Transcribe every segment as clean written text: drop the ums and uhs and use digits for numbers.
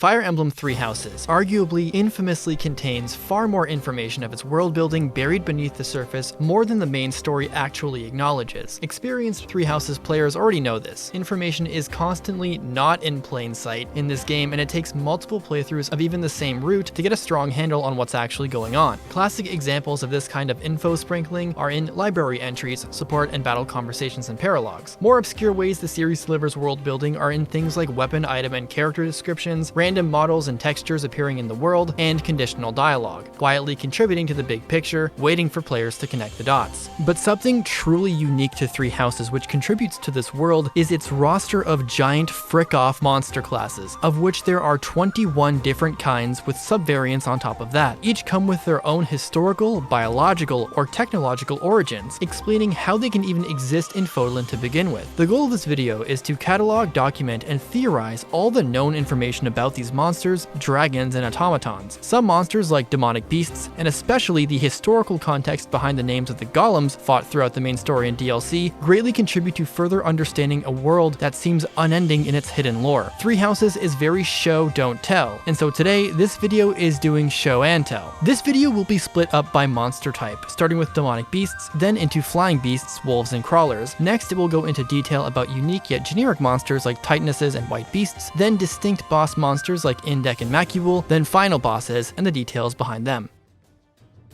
Fire Emblem Three Houses arguably infamously contains far more information of its world building buried beneath the surface more than the main story actually acknowledges. Experienced Three Houses players already know this. Information is constantly not in plain sight in this game, and it takes multiple playthroughs of even the same route to get a strong handle on what's actually going on. Classic examples of this kind of info sprinkling are in library entries, support and battle conversations and paralogues. More obscure ways the series delivers world building are in things like weapon, item, and character descriptions, random models and textures appearing in the world, and conditional dialogue, quietly contributing to the big picture, waiting for players to connect the dots. But something truly unique to Three Houses which contributes to this world is its roster of giant frick-off monster classes, of which there are 21 different kinds with subvariants on top of that. Each come with their own historical, biological, or technological origins, explaining how they can even exist in Fodlan to begin with. The goal of this video is to catalog, document, and theorize all the known information about these monsters, dragons, and automatons. Some monsters like demonic beasts, and especially the historical context behind the names of the Golems fought throughout the main story and DLC, greatly contribute to further understanding a world that seems unending in its hidden lore. Three Houses is very show don't tell, and so today this video is doing show and tell. This video will be split up by monster type, starting with demonic beasts, then into flying beasts, wolves, and crawlers. Next it will go into detail about unique yet generic monsters like Titanuses and white beasts, then distinct boss monsters like Indech and Macuil, then final bosses and the details behind them.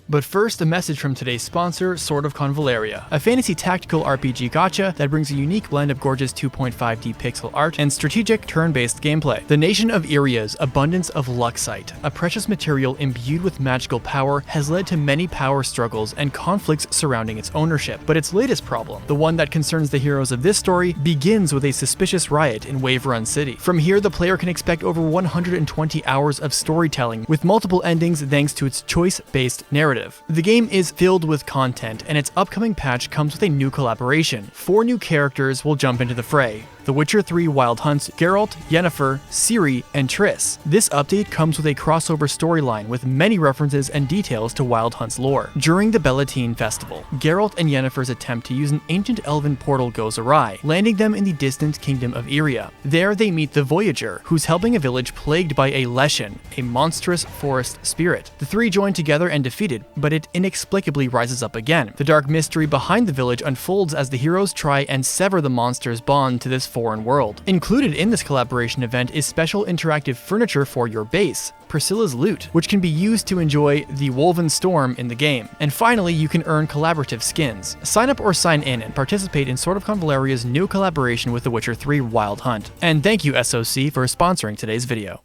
But first, a message from today's sponsor, Sword of Convaleria, a fantasy tactical RPG gacha that brings a unique blend of gorgeous 2.5D pixel art and strategic turn-based gameplay. The nation of Iria's abundance of luxite, a precious material imbued with magical power, has led to many power struggles and conflicts surrounding its ownership. But its latest problem, the one that concerns the heroes of this story, begins with a suspicious riot in Wave Run City. From here, the player can expect over 120 hours of storytelling, with multiple endings thanks to its choice-based narrative. The game is filled with content, and its upcoming patch comes with a new collaboration. 4 new characters will jump into the fray: The Witcher 3 Wild Hunts, Geralt, Yennefer, Ciri, and Triss. This update comes with a crossover storyline with many references and details to Wild Hunt's lore. During the Bellatine Festival, Geralt and Yennefer's attempt to use an ancient elven portal goes awry, landing them in the distant kingdom of Iria. There they meet the Voyager, who's helping a village plagued by a Leshen, a monstrous forest spirit. The three join together and defeat it, but it inexplicably rises up again. The dark mystery behind the village unfolds as the heroes try and sever the monster's bond to this foreign world. Included in this collaboration event is special interactive furniture for your base, Priscilla's Loot, which can be used to enjoy the Woven Storm in the game. And finally, you can earn collaborative skins. Sign up or sign in and participate in Sword of Convaleria's new collaboration with The Witcher 3 Wild Hunt. And thank you SOC for sponsoring today's video.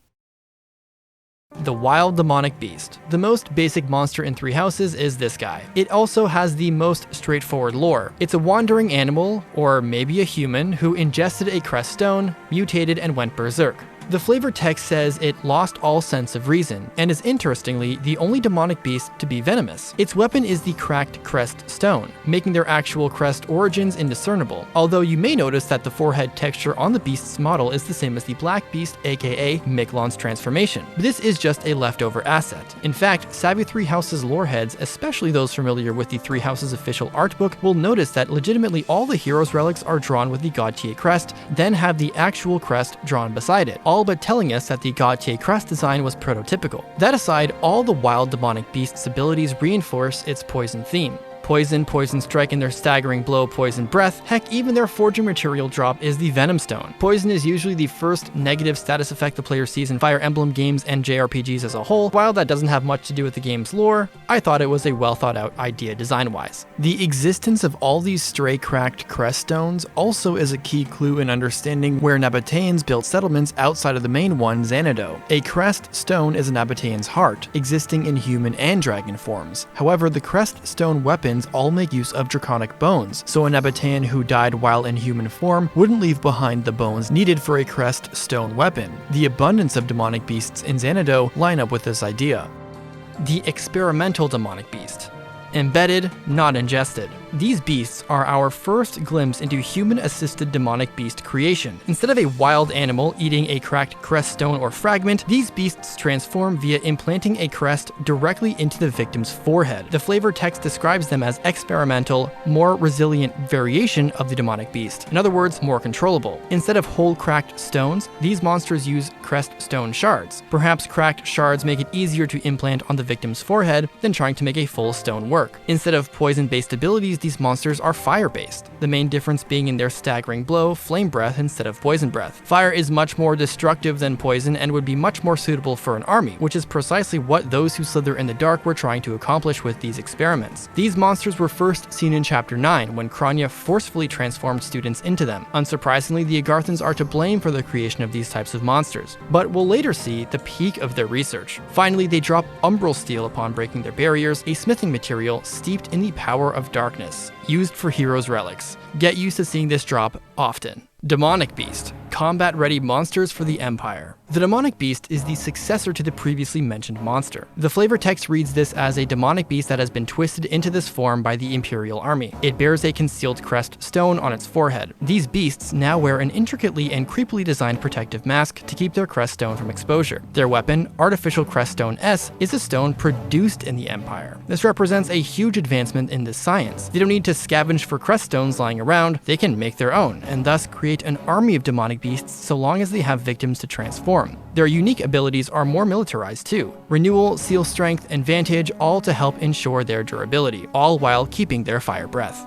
The Wild Demonic Beast. The most basic monster in Three Houses is this guy. It also has the most straightforward lore. It's a wandering animal, or maybe a human, who ingested a crest stone, mutated, and went berserk. The flavor text says it lost all sense of reason, and is interestingly the only demonic beast to be venomous. Its weapon is the cracked crest stone, making their actual crest origins indiscernible, although you may notice that the forehead texture on the beast's model is the same as the black beast, aka Miquelon's transformation. But this is just a leftover asset. In fact, savvy Three Houses loreheads, especially those familiar with the Three Houses official art book, will notice that legitimately all the heroes' relics are drawn with the Gautier crest, then have the actual crest drawn beside it, all but telling us that the Gautier crest design was prototypical. That aside, all the wild demonic beast's abilities reinforce its poison theme. Poison, Poison Strike, and their staggering blow, Poison Breath. Heck, even their forging material drop is the Venom Stone. Poison is usually the first negative status effect the player sees in Fire Emblem games and JRPGs as a whole. While that doesn't have much to do with the game's lore, I thought it was a well thought out idea design-wise. The existence of all these stray cracked crest stones also is a key clue in understanding where Nabateans built settlements outside of the main one, Xanadu. A crest stone is a Nabatean's heart, existing in human and dragon forms. However, the crest stone weapons all make use of draconic bones, so a Nabatean who died while in human form wouldn't leave behind the bones needed for a crest stone weapon. The abundance of demonic beasts in Xanadu line up with this idea. The experimental demonic beast. Embedded, not ingested. These beasts are our first glimpse into human-assisted demonic beast creation. Instead of a wild animal eating a cracked crest stone or fragment, these beasts transform via implanting a crest directly into the victim's forehead. The flavor text describes them as experimental, more resilient variation of the demonic beast. In other words, more controllable. Instead of whole cracked stones, these monsters use crest stone shards. Perhaps cracked shards make it easier to implant on the victim's forehead than trying to make a full stone work. Instead of poison-based abilities, these monsters are fire-based, the main difference being in their staggering blow, flame breath instead of poison breath. Fire is much more destructive than poison and would be much more suitable for an army, which is precisely what those who slither in the dark were trying to accomplish with these experiments. These monsters were first seen in Chapter 9, when Kranya forcefully transformed students into them. Unsurprisingly, the Agarthans are to blame for the creation of these types of monsters, but we'll later see the peak of their research. Finally, they drop Umbral Steel upon breaking their barriers, a smithing material steeped in the power of darkness, used for heroes' relics. Get used to seeing this drop often. Demonic Beast. Combat-ready monsters for the Empire. The Demonic Beast is the successor to the previously mentioned monster. The flavor text reads this as a demonic beast that has been twisted into this form by the Imperial Army. It bears a concealed crest stone on its forehead. These beasts now wear an intricately and creepily designed protective mask to keep their crest stone from exposure. Their weapon, Artificial Crest Stone S, is a stone produced in the Empire. This represents a huge advancement in this science. They don't need to scavenge for crest stones lying around, they can make their own, and thus create an army of demonic beasts so long as they have victims to transform. Their unique abilities are more militarized too. Renewal, Seal Strength, and Vantage, all to help ensure their durability, all while keeping their fire breath.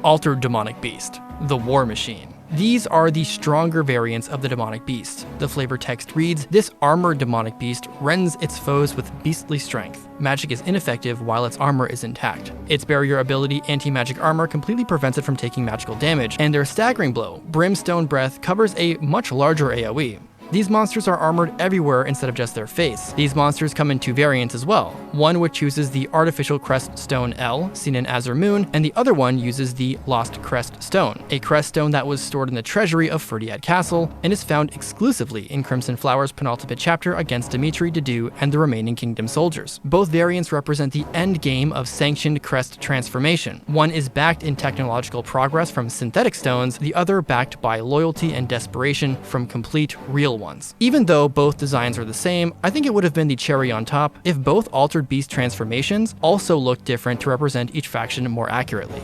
Altered Demonic Beast. The War Machine. These are the stronger variants of the demonic beast. The flavor text reads, this armored demonic beast rends its foes with beastly strength. Magic is ineffective while its armor is intact. Its barrier ability, anti-magic armor, completely prevents it from taking magical damage, and their staggering blow, Brimstone Breath, covers a much larger AoE. These monsters are armored everywhere instead of just their face. These monsters come in two variants as well. One which uses the Artificial Crest Stone L, seen in Azure Moon, and the other one uses the Lost Crest Stone, a crest stone that was stored in the treasury of Ferdiad Castle and is found exclusively in Crimson Flower's penultimate chapter against Dimitri, Dedue, and the remaining Kingdom soldiers. Both variants represent the end game of sanctioned crest transformation. One is backed in technological progress from synthetic stones, the other backed by loyalty and desperation from complete real ones. Even though both designs are the same, I think it would have been the cherry on top if both Altered Beast transformations also looked different to represent each faction more accurately.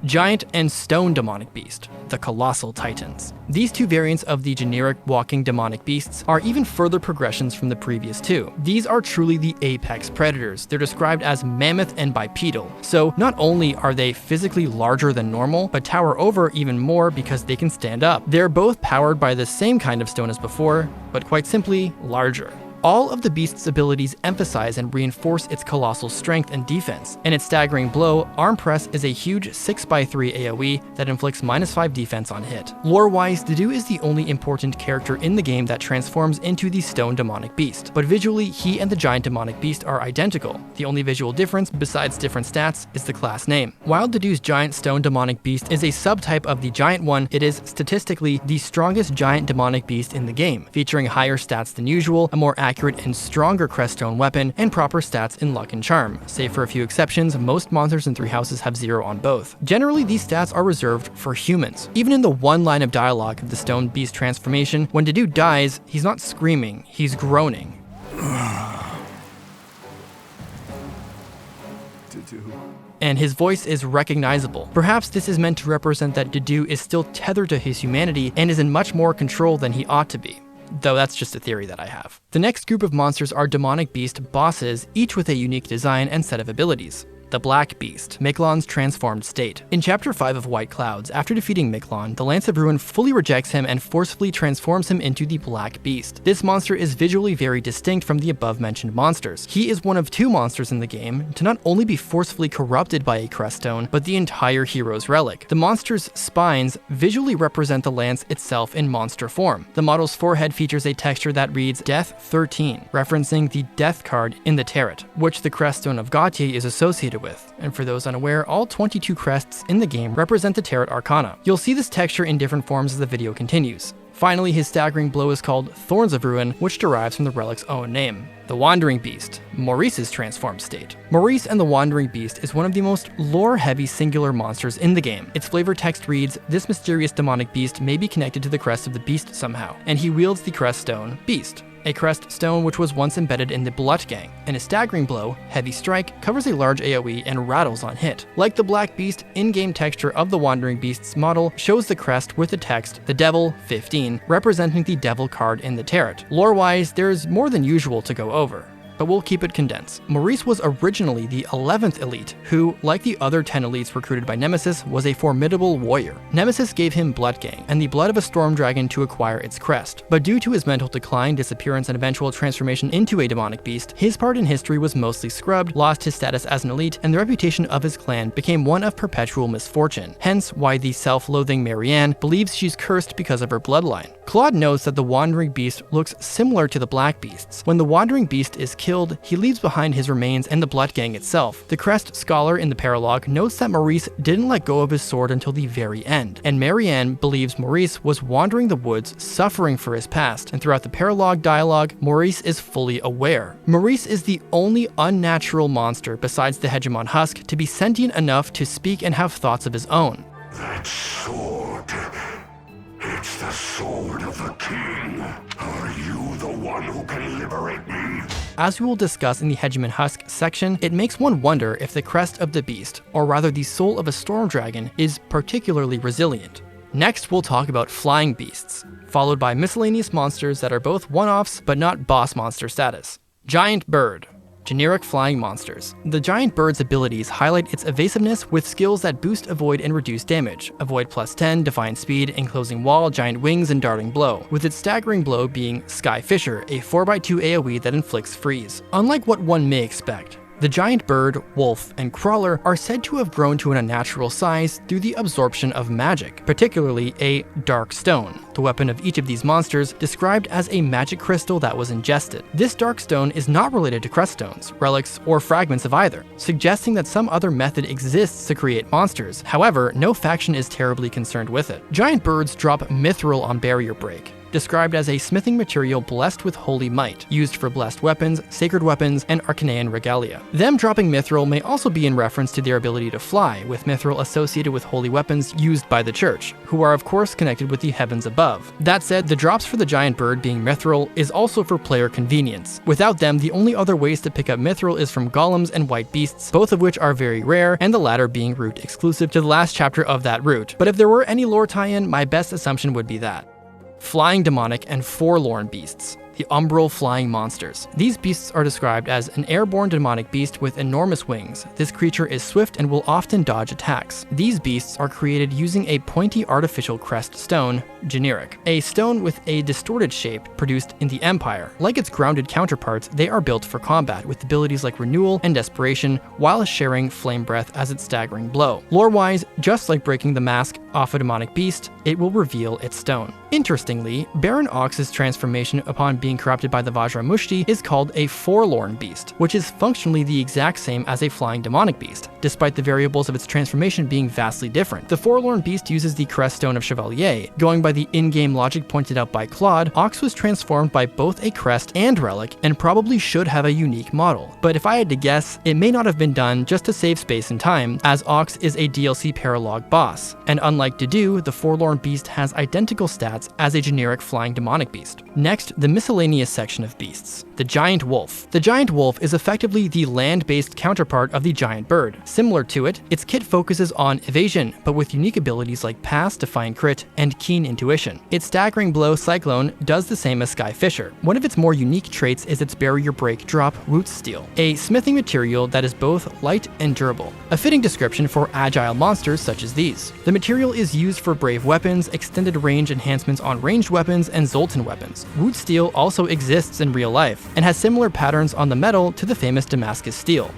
Giant and Stone Demonic Beast, the Colossal Titans. These two variants of the generic walking demonic beasts are even further progressions from the previous two. These are truly the apex predators. They're described as mammoth and bipedal, so not only are they physically larger than normal, but tower over even more because they can stand up. They're both powered by the same kind of stone as before, but quite simply, larger. All of the beast's abilities emphasize and reinforce its colossal strength and defense, and its staggering blow, Arm Press, is a huge 6x3 AoE that inflicts -5 defense on hit. Lore-wise, Dedue is the only important character in the game that transforms into the Stone Demonic Beast, but visually, he and the Giant Demonic Beast are identical. The only visual difference, besides different stats, is the class name. While Dedue's Giant Stone Demonic Beast is a subtype of the Giant one, it is statistically the strongest Giant Demonic Beast in the game, featuring higher stats than usual, a more accurate and stronger creststone weapon, and proper stats in luck and charm. Save for a few exceptions, most monsters in Three Houses have 0 on both. Generally, these stats are reserved for humans. Even in the one line of dialogue of the Stone Beast transformation, when Dedue dies, he's not screaming, he's groaning. And his voice is recognizable. Perhaps this is meant to represent that Dedue is still tethered to his humanity and is in much more control than he ought to be. Though that's just a theory that I have. The next group of monsters are Demonic Beast bosses, each with a unique design and set of abilities. The Black Beast, Miklon's transformed state. In Chapter 5 of White Clouds, after defeating Miklon, the Lance of Ruin fully rejects him and forcefully transforms him into the Black Beast. This monster is visually very distinct from the above-mentioned monsters. He is one of 2 monsters in the game to not only be forcefully corrupted by a creststone, but the entire hero's relic. The monster's spines visually represent the lance itself in monster form. The model's forehead features a texture that reads Death 13, referencing the Death card in the Tarot, which the creststone of Gautier is associated with. And for those unaware, all 22 crests in the game represent the Tarot Arcana. You'll see this texture in different forms as the video continues. Finally, his staggering blow is called Thorns of Ruin, which derives from the relic's own name. The Wandering Beast, Maurice's transformed state. Maurice and the Wandering Beast is one of the most lore-heavy singular monsters in the game. Its flavor text reads, "This mysterious demonic beast may be connected to the crest of the beast somehow," and he wields the crest stone, Beast. A crest stone which was once embedded in the Blood Gang, and a staggering blow, Heavy Strike, covers a large AoE and rattles on hit. Like the Black Beast, in-game texture of the Wandering Beast's model shows the crest with the text, "The Devil, 15, representing the Devil card in the tarot. Lore-wise, there's more than usual to go over, but we'll keep it condensed. Maurice was originally the 11th elite, who, like the other 10 elites recruited by Nemesis, was a formidable warrior. Nemesis gave him Blood Gang, and the blood of a storm dragon to acquire its crest. But due to his mental decline, disappearance, and eventual transformation into a demonic beast, his part in history was mostly scrubbed, lost his status as an elite, and the reputation of his clan became one of perpetual misfortune. Hence why the self-loathing Marianne believes she's cursed because of her bloodline. Claude notes that the Wandering Beast looks similar to the Black Beasts. When the Wandering Beast is killed, he leaves behind his remains and the Blood Gang itself. The Crest Scholar in the paralogue notes that Maurice didn't let go of his sword until the very end, and Marianne believes Maurice was wandering the woods suffering for his past, and throughout the paralogue dialogue, Maurice is fully aware. Maurice is the only unnatural monster besides the Hegemon Husk to be sentient enough to speak and have thoughts of his own. That sword, it's the sword of the king. Are you the one who can liberate me? As we will discuss in the Hegemon Husk section, it makes one wonder if the crest of the beast, or rather the soul of a storm dragon, is particularly resilient. Next, we'll talk about flying beasts, followed by miscellaneous monsters that are both one-offs but not boss monster status. Giant Bird. Generic flying monsters. The giant bird's abilities highlight its evasiveness with skills that boost avoid and reduce damage. Avoid +10, Defiant Speed, Enclosing Wall, Giant Wings, and Darting Blow, with its staggering blow being Sky Fisher, a 4x2 AoE that inflicts freeze. Unlike what one may expect, the giant bird, wolf, and crawler are said to have grown to an unnatural size through the absorption of magic, particularly a dark stone, the weapon of each of these monsters described as a magic crystal that was ingested. This dark stone is not related to crest stones, relics, or fragments of either, suggesting that some other method exists to create monsters. However, no faction is terribly concerned with it. Giant birds drop mithril on barrier break, described as a smithing material blessed with holy might, used for blessed weapons, sacred weapons, and Arcanean regalia. Them dropping mithril may also be in reference to their ability to fly, with mithril associated with holy weapons used by the church, who are of course connected with the heavens above. That said, the drops for the giant bird being mithril is also for player convenience. Without them, the only other ways to pick up mithril is from golems and white beasts, both of which are very rare, and the latter being route exclusive to the last chapter of that route. But if there were any lore tie-in, my best assumption would be that. Flying demonic and forlorn beasts. The Umbral Flying Monsters. These beasts are described as an airborne demonic beast with enormous wings. This creature is swift and will often dodge attacks. These beasts are created using a pointy artificial crest stone, generic, a stone with a distorted shape produced in the Empire. Like its grounded counterparts, they are built for combat with abilities like renewal and desperation, while sharing flame breath as its staggering blow. Lore-wise, just like breaking the mask off a demonic beast, it will reveal its stone. Interestingly, Baron Ox's transformation upon being corrupted by the Vajramushti is called a forlorn beast, which is functionally the exact same as a flying demonic beast, despite the variables of its transformation being vastly different. The forlorn beast uses the crest stone of Chevalier. Going by the in-game logic pointed out by Claude, Ox was transformed by both a crest and relic, and probably should have a unique model. But if I had to guess, it may not have been done just to save space and time, as Ox is a DLC paralogue boss, and unlike Dedue, the forlorn beast has identical stats as a generic flying demonic beast. Next, the miscellaneous section of beasts. The Giant Wolf. The Giant Wolf is effectively the land-based counterpart of the Giant Bird. Similar to it, its kit focuses on evasion, but with unique abilities like Pass, Defiant Crit, and Keen Intuition. Its staggering blow Cyclone does the same as Sky Fisher. One of its more unique traits is its barrier break drop Root Steel, a smithing material that is both light and durable. A fitting description for agile monsters such as these. The material is used for brave weapons, extended range enhancements on ranged weapons, and Zoltan weapons. Root Steel also exists in real life, and has similar patterns on the metal to the famous Damascus steel.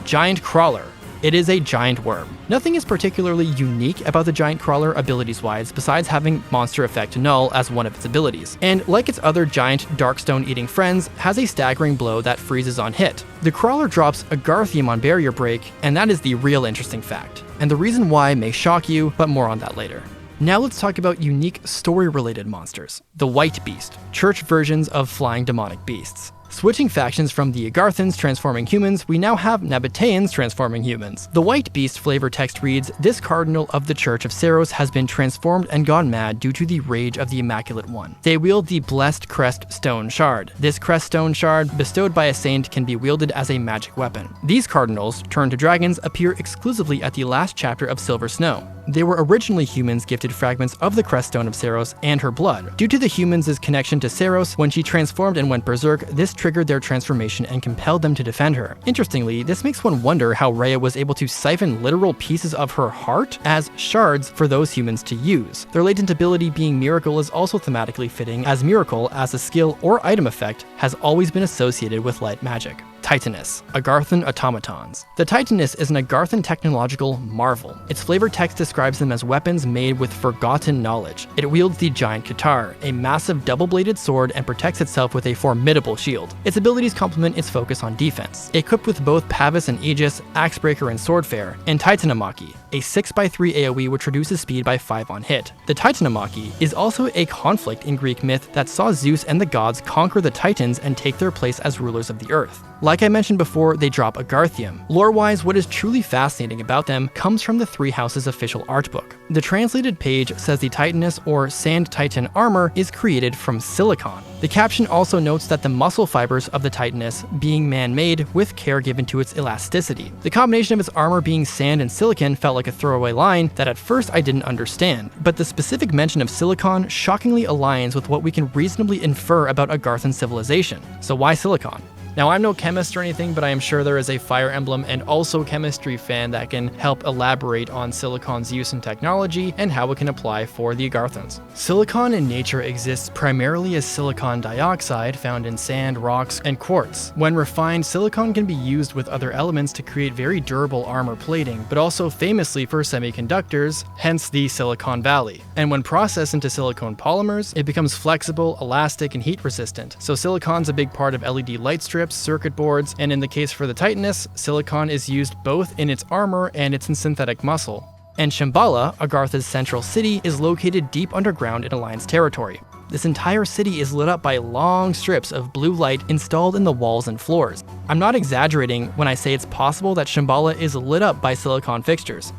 Giant Crawler. It is a giant worm. Nothing is particularly unique about the Giant Crawler abilities-wise besides having Monster Effect Null as one of its abilities, and like its other giant Darkstone-eating friends, has a staggering blow that freezes on hit. The Crawler drops Agarthium on barrier break, and that is the real interesting fact, and the reason why may shock you, but more on that later. Now let's talk about unique story-related monsters. The White Beast, church versions of flying demonic beasts. Switching factions from the Agarthans transforming humans, we now have Nabateans transforming humans. The White Beast flavor text reads, "This cardinal of the Church of Seiros has been transformed and gone mad due to the rage of the Immaculate One. They wield the blessed crest stone shard. This crest stone shard, bestowed by a saint, can be wielded as a magic weapon. These cardinals, turned to dragons, appear exclusively at the last chapter of Silver Snow. They were originally humans gifted fragments of the Creststone of Seiros and her blood. Due to the humans' connection to Seiros, when she transformed and went berserk, this triggered their transformation and compelled them to defend her. Interestingly, this makes one wonder how Rhea was able to siphon literal pieces of her heart as shards for those humans to use. Their latent ability being Miracle is also thematically fitting, as Miracle, as a skill or item effect, has always been associated with light magic. Titanus, Agarthan automatons. The Titanus is an Agarthan technological marvel. Its flavor text describes them as weapons made with forgotten knowledge. It wields the giant Katar, a massive double-bladed sword, and protects itself with a formidable shield. Its abilities complement its focus on defense. Equipped with both Pavis and Aegis, Axebreaker and Swordfare, and Titanamaki, a 6x3 AoE which reduces speed by 5 on hit. The Titanamaki is also a conflict in Greek myth that saw Zeus and the gods conquer the Titans and take their place as rulers of the earth. Like I mentioned before, they drop Agarthium. Lore-wise, what is truly fascinating about them comes from the Three Houses official art book. The translated page says the Titanus or Sand Titan armor is created from silicon. The caption also notes that the muscle fibers of the Titanus being man-made with care given to its elasticity. The combination of its armor being sand and silicon felt like a throwaway line that at first I didn't understand, but the specific mention of silicon shockingly aligns with what we can reasonably infer about Agarthan civilization. So why silicon? Now, I'm no chemist or anything, but I am sure there is a Fire Emblem and also chemistry fan that can help elaborate on silicon's use in technology and how it can apply for the Agarthans. Silicon in nature exists primarily as silicon dioxide found in sand, rocks, and quartz. When refined, silicon can be used with other elements to create very durable armor plating, but also famously for semiconductors, hence the Silicon Valley. And when processed into silicone polymers, it becomes flexible, elastic, and heat resistant. So silicon's a big part of LED light strips, circuit boards, and in the case for the Titanus, silicon is used both in its armor and its synthetic muscle. And Shambhala, Agartha's central city, is located deep underground in Alliance territory. This entire city is lit up by long strips of blue light installed in the walls and floors. I'm not exaggerating when I say it's possible that Shambhala is lit up by silicon fixtures.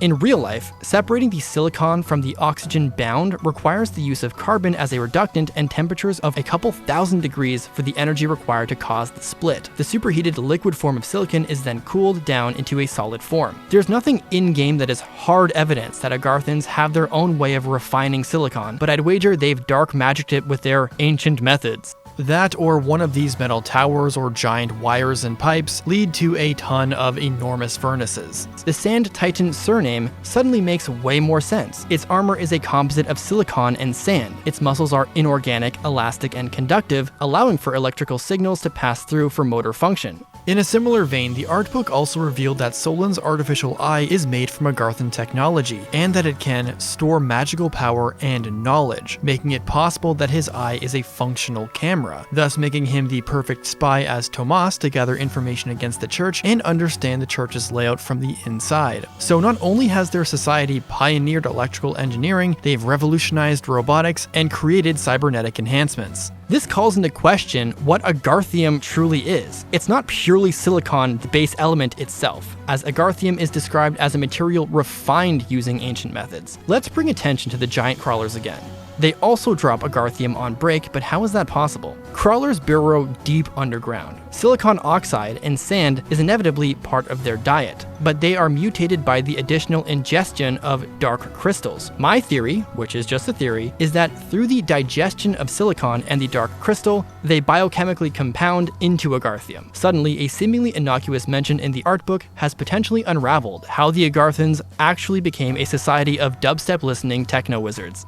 In real life, separating the silicon from the oxygen bound requires the use of carbon as a reductant and temperatures of a couple thousand degrees for the energy required to cause the split. The superheated liquid form of silicon is then cooled down into a solid form. There's nothing in-game that is hard evidence that Agarthans have their own way of refining silicon, but I'd wager they've dark magicked it with their ancient methods. That or one of these metal towers or giant wires and pipes lead to a ton of enormous furnaces. The Sand Titan surname suddenly makes way more sense. Its armor is a composite of silicon and sand. Its muscles are inorganic, elastic, and conductive, allowing for electrical signals to pass through for motor function. In a similar vein, the art book also revealed that Solin's artificial eye is made from Agarthan technology, and that it can store magical power and knowledge, making it possible that his eye is a functional camera, thus making him the perfect spy as Tomas to gather information against the church and understand the church's layout from the inside. So not only has their society pioneered electrical engineering, they've revolutionized robotics and created cybernetic enhancements. This calls into question what Agarthium truly is. It's not purely silicon, the base element itself, as Agarthium is described as a material refined using ancient methods. Let's bring attention to the giant crawlers again. They also drop Agarthium on break, but how is that possible? Crawlers burrow deep underground. Silicon oxide and sand is inevitably part of their diet, but they are mutated by the additional ingestion of dark crystals. My theory, which is just a theory, is that through the digestion of silicon and the dark crystal, they biochemically compound into Agarthium. Suddenly, a seemingly innocuous mention in the art book has potentially unraveled how the Agarthans actually became a society of dubstep-listening techno-wizards.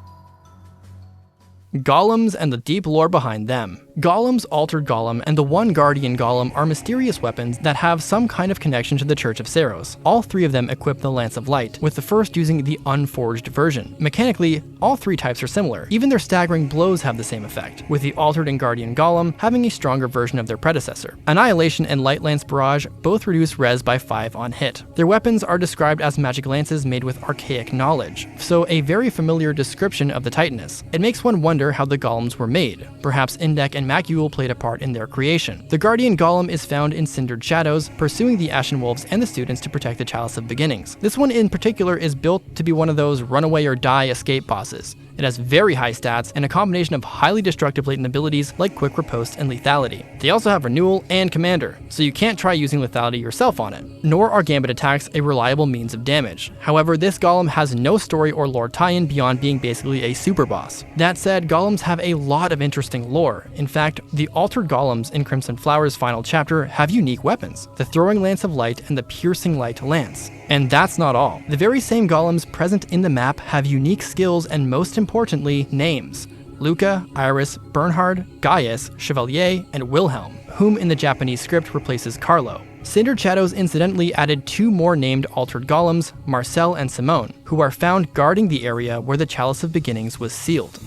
Golems and the deep lore behind them. Golems, Altered Golem, and the One Guardian Golem are mysterious weapons that have some kind of connection to the Church of Seiros. All three of them equip the Lance of Light, with the first using the unforged version. Mechanically, all three types are similar. Even their staggering blows have the same effect, with the Altered and Guardian Golem having a stronger version of their predecessor. Annihilation and Light Lance Barrage both reduce res by 5 on hit. Their weapons are described as magic lances made with archaic knowledge, so a very familiar description of the Titanus. It makes one wonder how the Golems were made. Perhaps Indech and Macuil played a part in their creation. The Guardian Golem is found in Cindered Shadows, pursuing the Ashen Wolves and the students to protect the Chalice of Beginnings. This one in particular is built to be one of those runaway or die escape bosses. It has very high stats and a combination of highly destructive latent abilities like Quick Riposte and Lethality. They also have Renewal and Commander, so you can't try using Lethality yourself on it. Nor are Gambit attacks a reliable means of damage. However, this Golem has no story or lore tie-in beyond being basically a super boss. That said, Golems have a lot of interesting lore. In fact, the Altered Golems in Crimson Flower's final chapter have unique weapons, the Throwing Lance of Light and the Piercing Light Lance. And that's not all. The very same golems present in the map have unique skills and, most importantly, names. Luca, Iris, Bernhard, Gaius, Chevalier, and Wilhelm, whom in the Japanese script replaces Carlo. Cindered Shadows incidentally added 2 more named Altered Golems, Marcel and Simone, who are found guarding the area where the Chalice of Beginnings was sealed.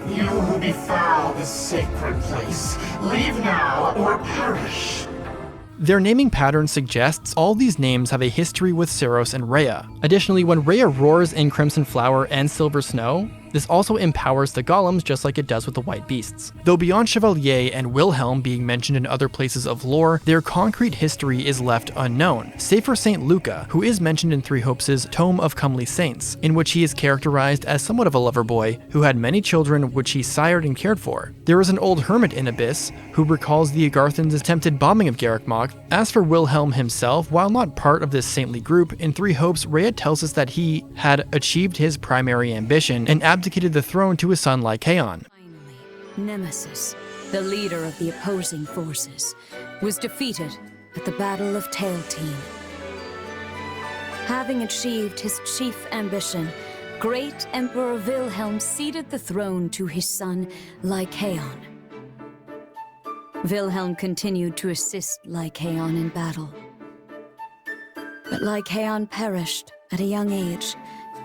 You who befoul this sacred place, leave now or perish. Their naming pattern suggests all these names have a history with Seiros and Rhea. Additionally, when Rhea roars in Crimson Flower and Silver Snow, this also empowers the Golems just like it does with the White Beasts. Though beyond Chevalier and Wilhelm being mentioned in other places of lore, their concrete history is left unknown, save for Saint Luca, who is mentioned in Three Hopes' Tome of Comely Saints, in which he is characterized as somewhat of a lover boy who had many children which he sired and cared for. There is an old hermit in Abyss who recalls the Agarthans' attempted bombing of Garreg-Mach. As for Wilhelm himself, while not part of this saintly group, in Three Hopes, Rhea tells us that he had achieved his primary ambition and abdicated the throne to his son Lycaon. Finally, Nemesis, the leader of the opposing forces, was defeated at the Battle of Tailteen. Having achieved his chief ambition, great Emperor Wilhelm ceded the throne to his son Lycaon. Wilhelm continued to assist Lycaon in battle. But Lycaon perished at a young age,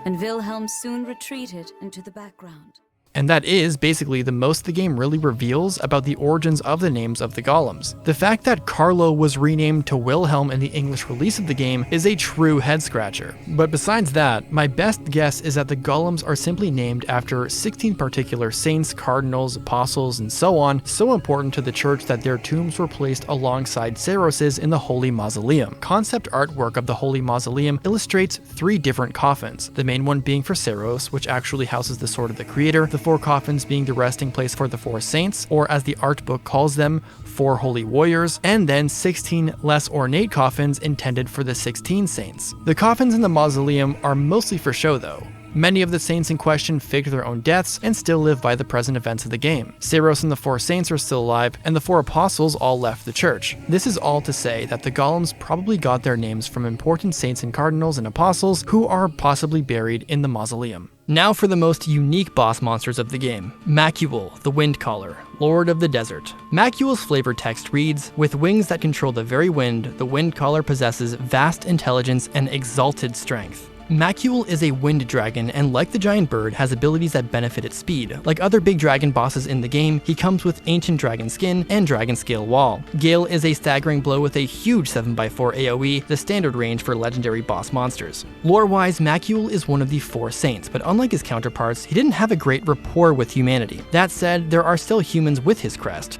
and Wilhelm soon retreated into the background. And that is basically the most the game really reveals about the origins of the names of the Golems. The fact that Carlo was renamed to Wilhelm in the English release of the game is a true head-scratcher. But besides that, my best guess is that the Golems are simply named after 16 particular saints, cardinals, apostles, and so on, so important to the church that their tombs were placed alongside Seiros's in the Holy Mausoleum. Concept artwork of the Holy Mausoleum illustrates 3 different coffins, the main one being for Seiros, which actually houses the Sword of the Creator, the 4 coffins being the resting place for the 4 saints, or as the art book calls them, 4 holy warriors, and then 16 less ornate coffins intended for the 16 saints. The coffins in the mausoleum are mostly for show though. Many of the saints in question faked their own deaths and still live by the present events of the game. Seiros and the 4 saints are still alive, and the 4 apostles all left the church. This is all to say that the Golems probably got their names from important saints and cardinals and apostles who are possibly buried in the mausoleum. Now for the most unique boss monsters of the game. Macuil, the Windcaller, Lord of the Desert. Macuil's flavor text reads, "With wings that control the very wind, the Windcaller possesses vast intelligence and exalted strength." Macuil is a wind dragon, and like the giant bird, has abilities that benefit its speed. Like other big dragon bosses in the game, he comes with ancient dragon skin and dragon scale wall. Gale is a staggering blow with a huge 7x4 AoE, the standard range for legendary boss monsters. Lore-wise, Macuil is one of the 4 saints, but unlike his counterparts, he didn't have a great rapport with humanity. That said, there are still humans with his crest.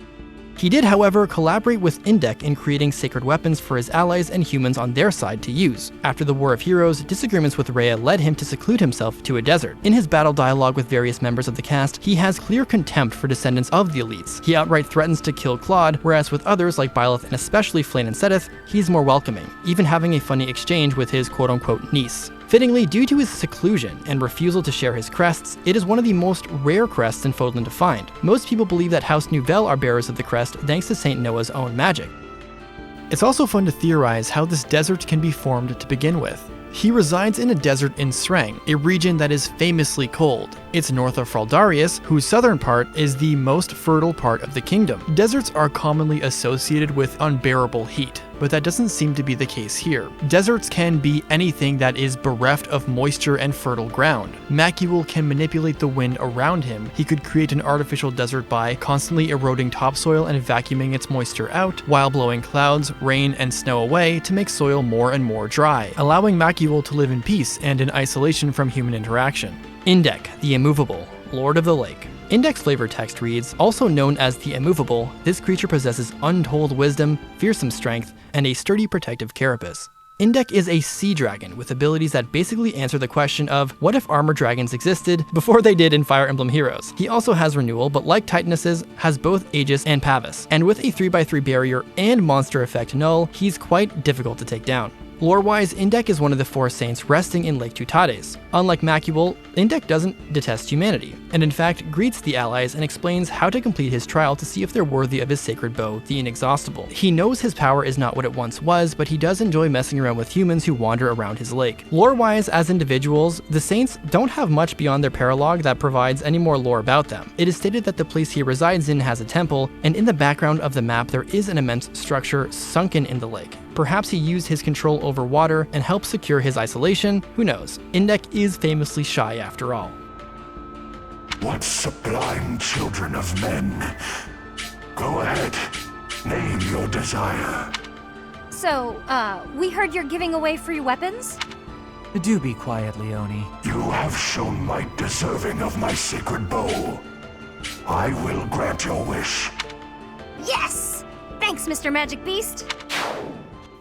He did, however, collaborate with Indech in creating sacred weapons for his allies and humans on their side to use. After the War of Heroes, disagreements with Rhea led him to seclude himself to a desert. In his battle dialogue with various members of the cast, he has clear contempt for descendants of the elites. He outright threatens to kill Claude, whereas with others like Byleth and especially Flayn and Seteth, he's more welcoming, even having a funny exchange with his quote-unquote niece. Fittingly, due to his seclusion and refusal to share his crests, it is one of the most rare crests in Fodlan to find. Most people believe that House Nouvelle are bearers of the crest thanks to Saint Noah's own magic. It's also fun to theorize how this desert can be formed to begin with. He resides in a desert in Sreng, a region that is famously cold. It's north of Fraldarius, whose southern part is the most fertile part of the kingdom. Deserts are commonly associated with unbearable heat, but that doesn't seem to be the case here. Deserts can be anything that is bereft of moisture and fertile ground. Macuil can manipulate the wind around him. He could create an artificial desert by constantly eroding topsoil and vacuuming its moisture out, while blowing clouds, rain, and snow away to make soil more and more dry, allowing Macuil to live in peace and in isolation from human interaction. Indech, the Immovable, Lord of the Lake. Indech's flavor text reads, also known as the Immovable, this creature possesses untold wisdom, fearsome strength, and a sturdy protective carapace. Indech is a sea dragon with abilities that basically answer the question of what if armor dragons existed before they did in Fire Emblem Heroes. He also has renewal, but like Titanus's, has both Aegis and Pavis, and with a 3x3 barrier and monster effect null, he's quite difficult to take down. Lore-wise, Indech is one of the 4 saints resting in Lake Tutades. Unlike Macuil, Indech doesn't detest humanity, and in fact greets the allies and explains how to complete his trial to see if they're worthy of his sacred bow, the Inexhaustible. He knows his power is not what it once was, but he does enjoy messing around with humans who wander around his lake. Lore-wise, as individuals, the saints don't have much beyond their paralogue that provides any more lore about them. It is stated that the place he resides in has a temple, and in the background of the map there is an immense structure sunken in the lake. Perhaps he used his control over water and helped secure his isolation, who knows. Indech is famously shy after all. What sublime children of men. Go ahead, name your desire. So, we heard you're giving away free weapons? Do be quiet, Leone. You have shown might deserving of my sacred bow. I will grant your wish. Yes! Thanks, Mr. Magic Beast.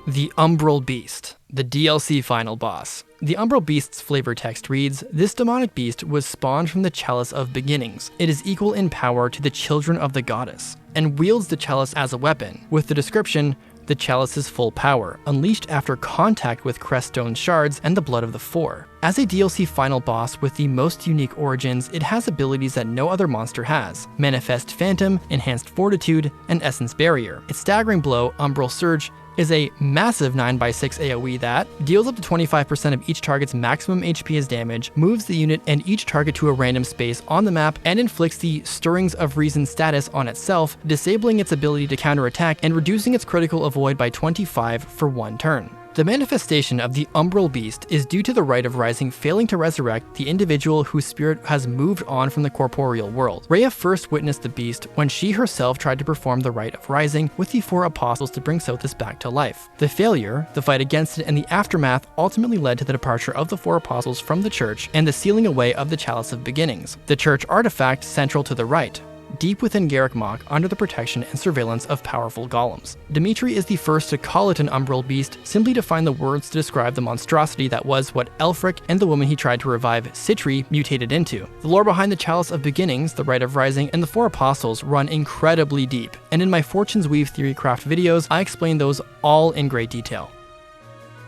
The Umbral Beast, the DLC final boss. The Umbral Beast's flavor text reads, this demonic beast was spawned from the Chalice of Beginnings. It is equal in power to the children of the goddess, and wields the chalice as a weapon, with the description, the chalice's full power, unleashed after contact with Creststone shards and the blood of the Four. As a DLC final boss with the most unique origins, it has abilities that no other monster has. Manifest Phantom, Enhanced Fortitude, and Essence Barrier. Its staggering blow, Umbral Surge, is a massive 9x6 AoE that deals up to 25% of each target's maximum HP as damage, moves the unit and each target to a random space on the map, and inflicts the Stirrings of Reason status on itself, disabling its ability to counterattack and reducing its critical avoid by 25 for 1 turn. The manifestation of the Umbral Beast is due to the Rite of Rising failing to resurrect the individual whose spirit has moved on from the corporeal world. Rhea first witnessed the beast when she herself tried to perform the Rite of Rising with the 4 apostles to bring Sothis back to life. The failure, the fight against it, and the aftermath ultimately led to the departure of the 4 apostles from the church and the sealing away of the Chalice of Beginnings, the church artifact central to the rite, deep within Garreg Mach under the protection and surveillance of powerful golems. Dimitri is the first to call it an Umbral Beast, simply to find the words to describe the monstrosity that was what Elfric and the woman he tried to revive, Citri, mutated into. The lore behind the Chalice of Beginnings, the Rite of Rising, and the 4 Apostles run incredibly deep, and in my Fortune's Weave Theory Craft videos, I explain those all in great detail.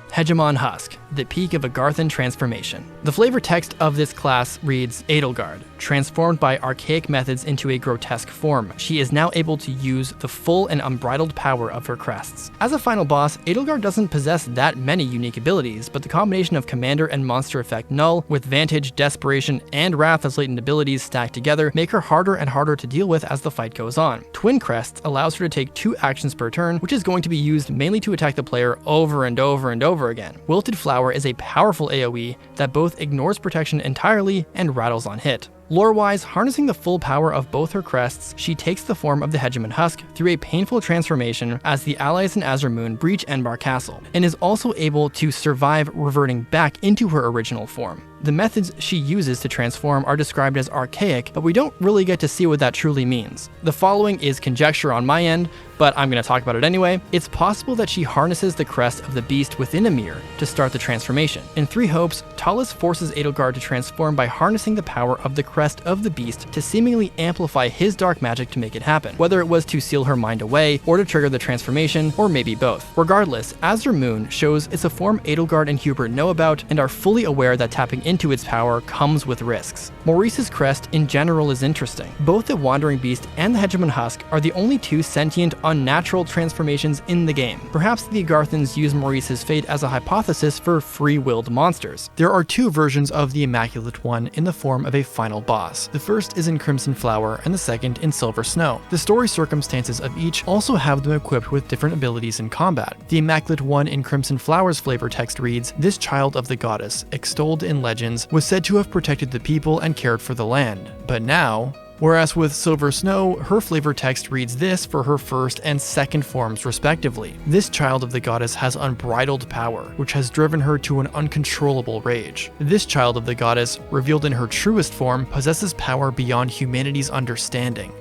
Hegemon Husk, the peak of a Garthan transformation. The flavor text of this class reads, Edelgard, transformed by archaic methods into a grotesque form. She is now able to use the full and unbridled power of her crests. As a final boss, Edelgard doesn't possess that many unique abilities, but the combination of Commander and Monster Effect Null, with Vantage, Desperation, and Wrath as latent abilities stacked together, make her harder and harder to deal with as the fight goes on. Twin Crests allows her to take 2 actions per turn, which is going to be used mainly to attack the player over and over and over again. Wilted Flower is a powerful AoE that both ignores protection entirely and rattles on hit. Lore-wise, harnessing the full power of both her crests, she takes the form of the Hegemon Husk through a painful transformation as the allies in Azurmoon breach Enbar Castle, and is also able to survive reverting back into her original form. The methods she uses to transform are described as archaic, but we don't really get to see what that truly means. The following is conjecture on my end, but I'm going to talk about it anyway. It's possible that she harnesses the crest of the beast within a mirror to start the transformation. In Three Hopes, Talus forces Edelgard to transform by harnessing the power of the crest of the beast to seemingly amplify his dark magic to make it happen, whether it was to seal her mind away, or to trigger the transformation, or maybe both. Regardless, Azurmoon shows it's a form Edelgard and Hubert know about and are fully aware that tapping into its power comes with risks. Maurice's crest in general is interesting. Both the Wandering Beast and the Hegemon Husk are the only 2 sentient unnatural transformations in the game. Perhaps the Agarthans use Maurice's fate as a hypothesis for free-willed monsters. There are two versions of the Immaculate One in the form of a final boss. The first is in Crimson Flower and the second in Silver Snow. The story circumstances of each also have them equipped with different abilities in combat. The Immaculate One in Crimson Flower's flavor text reads, "This child of the goddess, extolled in legends, was said to have protected the people and cared for the land. But now..." Whereas with Silver Snow, her flavor text reads this for her first and second forms respectively. "This child of the goddess has unbridled power, which has driven her to an uncontrollable rage. This child of the goddess, revealed in her truest form, possesses power beyond humanity's understanding."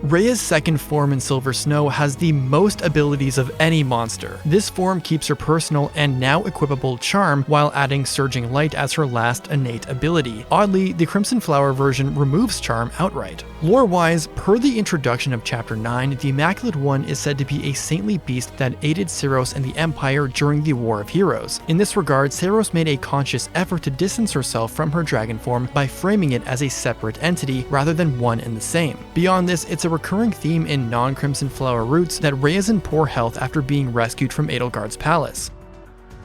Rhea's second form in Silver Snow has the most abilities of any monster. This form keeps her personal and now equipable charm while adding Surging Light as her last innate ability. Oddly, the Crimson Flower version removes charm outright. Lore-wise, per the introduction of Chapter 9, the Immaculate One is said to be a saintly beast that aided Seiros and the Empire during the War of Heroes. In this regard, Seiros made a conscious effort to distance herself from her dragon form by framing it as a separate entity rather than one and the same. Beyond this, it's a recurring theme in non-Crimson Flower roots that Rhea is in poor health after being rescued from Edelgard's palace.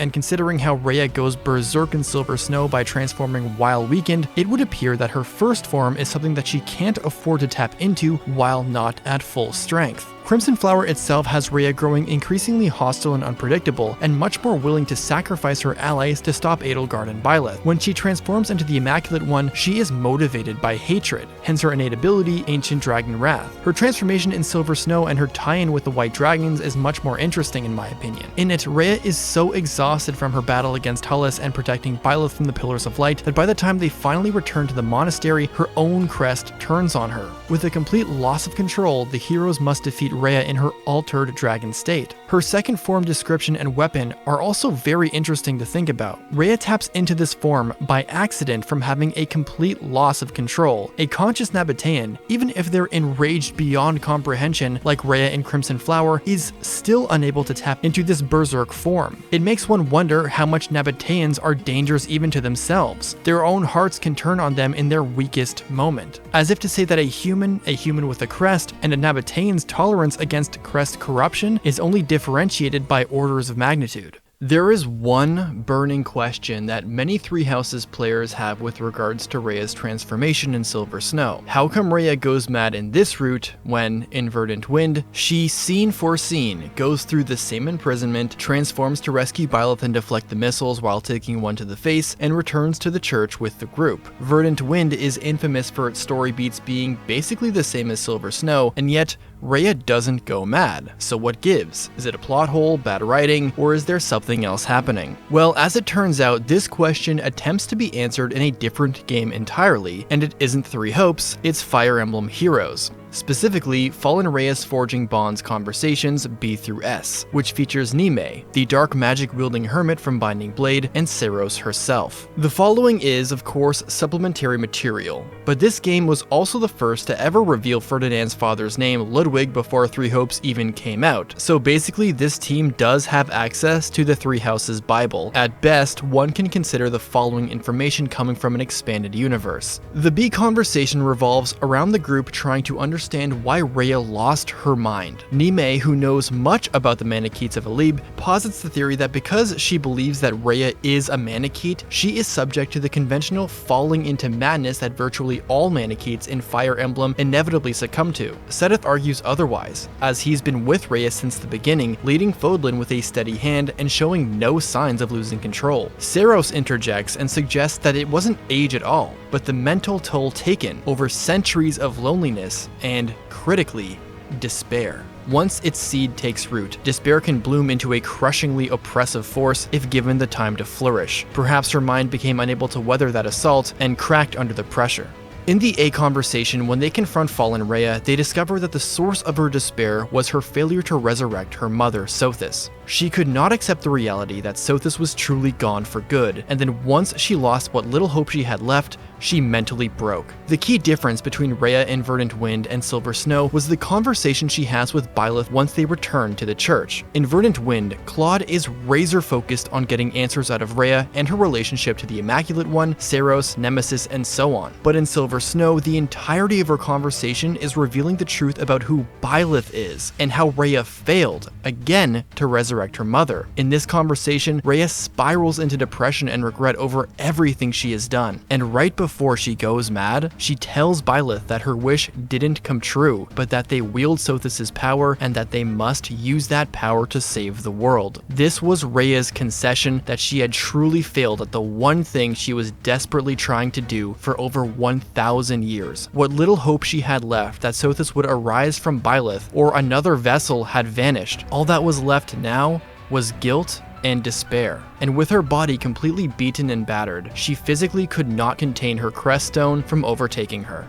And considering how Rhea goes berserk in Silver Snow by transforming while weakened, it would appear that her first form is something that she can't afford to tap into while not at full strength. Crimson Flower itself has Rhea growing increasingly hostile and unpredictable, and much more willing to sacrifice her allies to stop Edelgard and Byleth. When she transforms into the Immaculate One, she is motivated by hatred, hence her innate ability, Ancient Dragon Wrath. Her transformation in Silver Snow and her tie-in with the White Dragons is much more interesting in my opinion. In it, Rhea is so exhausted from her battle against Hullus and protecting Byleth from the Pillars of Light that by the time they finally return to the monastery, her own crest turns on her. With a complete loss of control, the heroes must defeat Rhea in her altered dragon state. Her second form description and weapon are also very interesting to think about. Rhea taps into this form by accident from having a complete loss of control. A conscious Nabatean, even if they're enraged beyond comprehension like Rhea in Crimson Flower, is still unable to tap into this berserk form. It makes one wonder how much Nabateans are dangerous even to themselves. Their own hearts can turn on them in their weakest moment. As if to say that a human with a crest, and a Nabatean's tolerance against crest corruption is only differentiated by orders of magnitude. There is one burning question that many Three Houses players have with regards to Rhea's transformation in Silver Snow. How come Rhea goes mad in this route when, in Verdant Wind, she, scene for scene, goes through the same imprisonment, transforms to rescue Byleth and deflect the missiles while taking one to the face, and returns to the church with the group? Verdant Wind is infamous for its story beats being basically the same as Silver Snow, and yet Rhea doesn't go mad. So what gives? Is it a plot hole, bad writing, or is there something else happening? Well, as it turns out, this question attempts to be answered in a different game entirely, and it isn't Three Hopes, it's Fire Emblem Heroes. Specifically, Fallen Rhea's Forging Bonds Conversations B through S, which features Nime, the dark magic-wielding hermit from Binding Blade, and Seiros herself. The following is, of course, supplementary material, but this game was also the first to ever reveal Ferdinand's father's name, Ludwig, before Three Hopes even came out, so basically this team does have access to the Three Houses Bible. At best, one can consider the following information coming from an expanded universe. The B conversation revolves around the group trying to understand why Rhea lost her mind. Nime, who knows much about the Manichetes of Alib, posits the theory that because she believes that Rhea is a Manichete, she is subject to the conventional falling into madness that virtually all Manichetes in Fire Emblem inevitably succumb to. Seteth argues otherwise, as he's been with Rhea since the beginning, leading Fodlan with a steady hand and showing no signs of losing control. Seiros interjects and suggests that it wasn't age at all, but the mental toll taken over centuries of loneliness and, critically, despair. Once its seed takes root, despair can bloom into a crushingly oppressive force if given the time to flourish. Perhaps her mind became unable to weather that assault and cracked under the pressure. In the A conversation, when they confront Fallen Rhea, they discover that the source of her despair was her failure to resurrect her mother, Sothis. She could not accept the reality that Sothis was truly gone for good, and then once she lost what little hope she had left, she mentally broke. The key difference between Rhea in Verdant Wind and Silver Snow was the conversation she has with Byleth once they return to the church. In Verdant Wind, Claude is razor focused on getting answers out of Rhea and her relationship to the Immaculate One, Saros, Nemesis, and so on. But in Silver Snow, the entirety of her conversation is revealing the truth about who Byleth is, and how Rhea failed, again, to resurrect her mother. In this conversation, Rhea spirals into depression and regret over everything she has done, and right before she goes mad, she tells Byleth that her wish didn't come true, but that they wield Sothis's power and that they must use that power to save the world. This was Rhea's concession that she had truly failed at the one thing she was desperately trying to do for over 1,000 years. What little hope she had left that Sothis would arise from Byleth or another vessel had vanished. All that was left now was guilt and despair. And with her body completely beaten and battered, she physically could not contain her crest stone from overtaking her.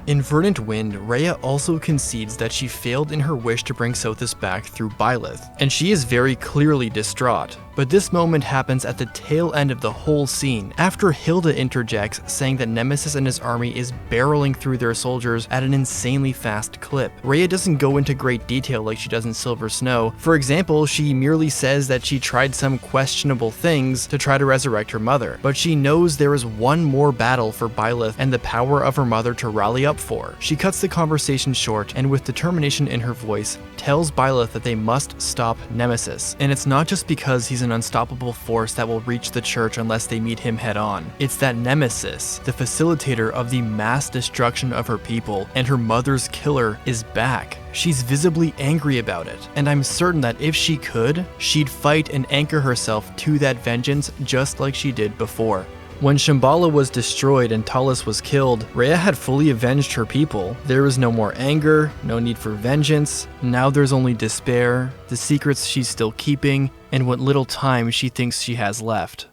In Verdant Wind, Rhea also concedes that she failed in her wish to bring Sothis back through Byleth, and she is very clearly distraught. But this moment happens at the tail end of the whole scene, after Hilda interjects, saying that Nemesis and his army is barreling through their soldiers at an insanely fast clip. Rhea doesn't go into great detail like she does in Silver Snow. For example, she merely says that she tried some questionable things to try to resurrect her mother, but she knows there is one more battle for Byleth and the power of her mother to rally up for. She cuts the conversation short and with determination in her voice, tells Byleth that they must stop Nemesis. And it's not just because he's an unstoppable force that will reach the church unless they meet him head on. It's that Nemesis, the facilitator of the mass destruction of her people and her mother's killer, is back. She's visibly angry about it, and I'm certain that if she could, she'd fight and anchor herself to that vengeance just like she did before. When Shambhala was destroyed and Talus was killed, Rhea had fully avenged her people. There was no more anger, no need for vengeance. Now there's only despair, the secrets she's still keeping, and what little time she thinks she has left.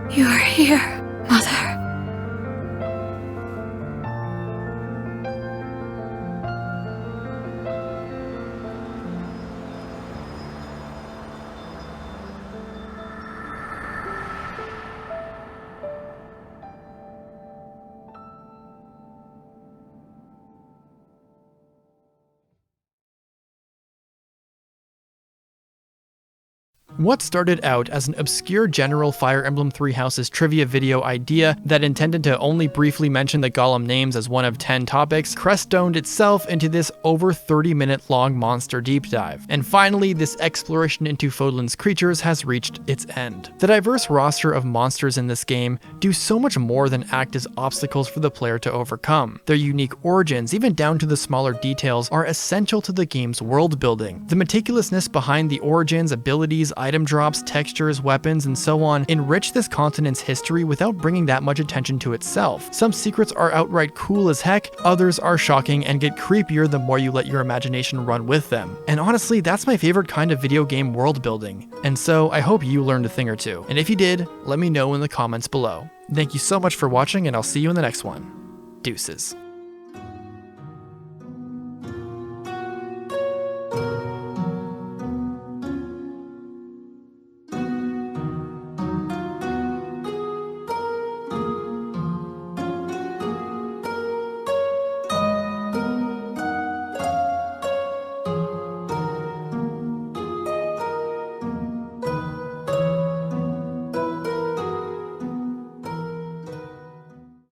You are here, Mother. What started out as an obscure general Fire Emblem Three Houses trivia video idea that intended to only briefly mention the Golem names as one of 10 topics, crest-stoned itself into this over 30-minute long monster deep dive. And finally, this exploration into Fodlan's creatures has reached its end. The diverse roster of monsters in this game do so much more than act as obstacles for the player to overcome. Their unique origins, even down to the smaller details, are essential to the game's world building. The meticulousness behind the origins, abilities, item drops, textures, weapons, and so on enrich this continent's history without bringing that much attention to itself. Some secrets are outright cool as heck, others are shocking and get creepier the more you let your imagination run with them. And honestly, that's my favorite kind of video game world building. And so I hope you learned a thing or two. And if you did, let me know in the comments below. Thank you so much for watching, and I'll see you in the next one. Deuces.